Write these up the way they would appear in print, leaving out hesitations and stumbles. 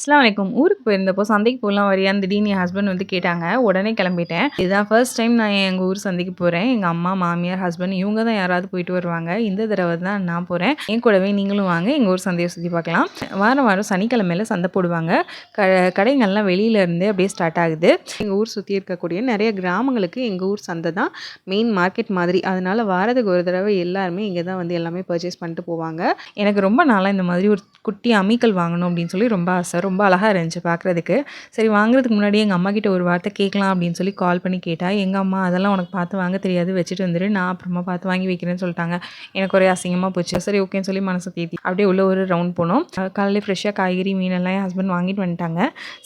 அஸ்ஸலாமு அலைக்கும். ஊருக்கு போயிருந்தப்போ சந்தைக்கு போலாம் வரியான்னு திடீர்னு என் ஹஸ்பண்ட் வந்து கேட்டாங்க. உடனே கிளம்பிட்டேன். இதுதான் ஃபர்ஸ்ட் டைம் நான் எங்க ஊர் சந்தைக்கு போறேன். எங்க அம்மா, மாமியார், ஹஸ்பண்ட் இவங்க தான் யாராவது போயிட்டு வருவாங்க. இந்த தடவ தான் நான் போறேன். என் கூடவே நீங்களும் வாங்க. எங்க ஊர் சந்தைய சுத்தி பார்க்கலாம். வாரம் வாரம் சனிக்கிழமையில சந்தை போடுவாங்க. க கடைங்கள்லாம் வெளியில இருந்தே அப்படியே ஸ்டார்ட் ஆகுது. எங்க ஊர் சுத்தி இருக்கக்கூடிய நிறைய கிராமங்களுக்கு எங்க ஊர் சந்தை தான் மெயின் மார்க்கெட் மாதிரி. அதனால வாரத்துக்கு ஒரு தடவை எல்லாருமே இங்க தான் வந்து எல்லாமே பர்ச்சேஸ் பண்ணிட்டு போவாங்க. எனக்கு ரொம்ப நாளா இந்த மாதிரி ஒரு குட்டி அம்மிக்கல் வாங்கணும் அப்படின்னு சொல்லி ரொம்ப ஆசை. ரொம்ப அழகா இருந்துச்சு பார்க்குறதுக்கு. சரி வாங்குறதுக்கு முன்னாடி எங்க அம்மாகிட்ட ஒரு வார்த்தை கேட்கலாம் அப்படின்னு சொல்லி கால் பண்ணி கேட்டா, எங்க அம்மா அதெல்லாம் உனக்கு பார்த்து வாங்க தெரியாது, வச்சுட்டு வந்துரு. நான் அப்புறமா பார்த்து வாங்கி வைக்கிறேன்னு சொல்லிட்டாங்க. எனக்கு ஒரே அசிங்கமா போச்சு. சரி ஓகேன்னு சொல்லி மனசை தேத்தி அப்படியே உள்ள ஒரு ரவுண்ட் போனோம். காலையில ஃப்ரெஷ்ஷாக காய்கறி, மீனெல்லாம் என் ஹஸ்பண்ட் வாங்கிட்டு வந்துட்டாங்க.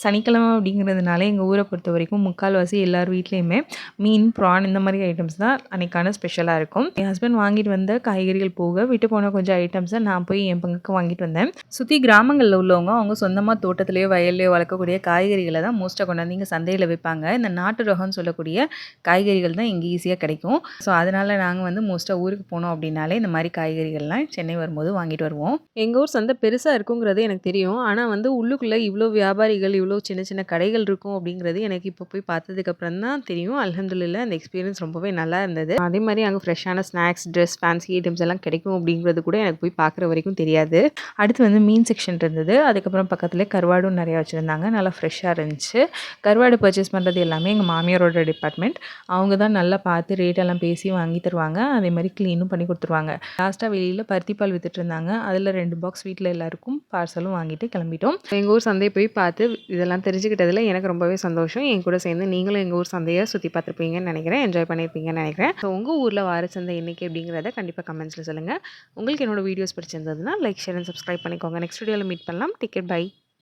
சனிக்கிழமை அப்படிங்கிறதுனால எங்கள் ஊரை பொறுத்த வரைக்கும் முக்கால்வாசி எல்லார் வீட்லேயுமே மீன், ப்ரான் இந்த மாதிரி ஐட்டம்ஸ் தான் அன்றைக்கான ஸ்பெஷலாக இருக்கும். என் ஹஸ்பண்ட் வாங்கிட்டு வந்த காய்கறிகள் போக விட்டு போன கொஞ்சம் ஐட்டம்ஸை நான் போய் என் பங்குக்கு வாங்கிட்டு வந்தேன். சுற்றி கிராமங்களில் உள்ளவங்க அவங்க சொந்தமாக தோட்டத்திலேயோ வயல்லையோ வளர்க்கக்கூடிய காய்கறிகளை தான் மோஸ்ட்டாக கொண்டாந்து இங்கே சந்தையில் விற்பாங்க. இந்த நாட்டு ரகம்னு சொல்லக்கூடிய காய்கறிகள் தான் இங்கே ஈஸியாக கிடைக்கும். ஸோ அதனால் நாங்கள் வந்து மோஸ்ட்டாக ஊருக்கு போனோம் அப்படின்னாலே இந்த மாதிரி காய்கறிகள்லாம் சென்னை வரும்போது வாங்கிட்டு வருவோம். எங்கள் ஊர் சந்தை பெருசாக இருக்குங்கிறது எனக்கு தெரியும். ஆனால் வந்து உள்ளுக்குள்ளே இவ்வளோ வியாபாரிகள், இவ்வளோ சின்ன சின்ன கடைகள் இருக்கும் அப்படிங்கிறது எனக்கு இப்போ போய் பார்த்ததுக்கப்புறம் தான் தெரியும். அல்ஹம்துலில்லாஹ் அந்த எக்ஸ்பீரியன்ஸ் ரொம்பவே நல்லா இருந்தது. அதே மாதிரி அங்கே ஃப்ரெஷ்ஷான ஸ்நாக்ஸ், ட்ரெஸ், ஃபேன்சி ஐட்டம்ஸ் எல்லாம் கிடைக்கும் அப்படிங்கிறது கூட எனக்கு போய் பார்க்குற வரைக்கும் தெரியாது. அடுத்து வந்து மீன் செக்ஷன் இருந்தது. அதுக்கப்புறம் பக்கத்துலேயே கருவாடும் நிறையா வச்சுருந்தாங்க. நல்லா ஃப்ரெஷ்ஷாக இருந்துச்சு. கருவாடு பர்ச்சேஸ் பண்ணுறது எல்லாமே எங்கள் மாமியாரோட டிபார்ட்மெண்ட். அவங்க தான் நல்லா பார்த்து ரேட்டெல்லாம் பேசி வாங்கி தருவாங்க. அதே மாதிரி க்ளீனும் பண்ணி கொடுத்துருவாங்க. லாஸ்ட்டாக வெளியில் பருத்திப்பால் வித்துட்டு இருந்தாங்க. அதில் 2 பாக்ஸ் வீட்டில் எல்லாருக்கும் பார்சலும் வாங்கிட்டு கிளம்பிட்டோம். எங்கள் ஊர் சந்தையை போய் பார்த்து இதெல்லாம் தெரிஞ்சுக்கிட்டதில் எனக்கு ரொம்பவே சந்தோஷம். என் கூட சேர்ந்து நீங்களும் எங்கள் ஊர் சந்தையை சுற்றி பார்த்துருப்பீங்கன்னு நினைக்கிறேன். என்ஜாய் பண்ணியிருப்பீங்கன்னு நினைக்கிறேன். ஸோ உங்கள் ஊரில் வார சந்தை என்னைக்கு அப்படிங்கிறத கண்டிப்பாக கமெண்ட்ஸில் சொல்லுங்கள். உங்களுக்கு என்னோட வீடியோஸ் பிடிச்சிருந்ததுன்னா லைக், ஷேர் அண்ட் சப்ஸ்கிரைப் பண்ணிக்கோங்க. நெக்ஸ்ட் வீடியோவில் மீட் பண்ணலாம். Take care, by.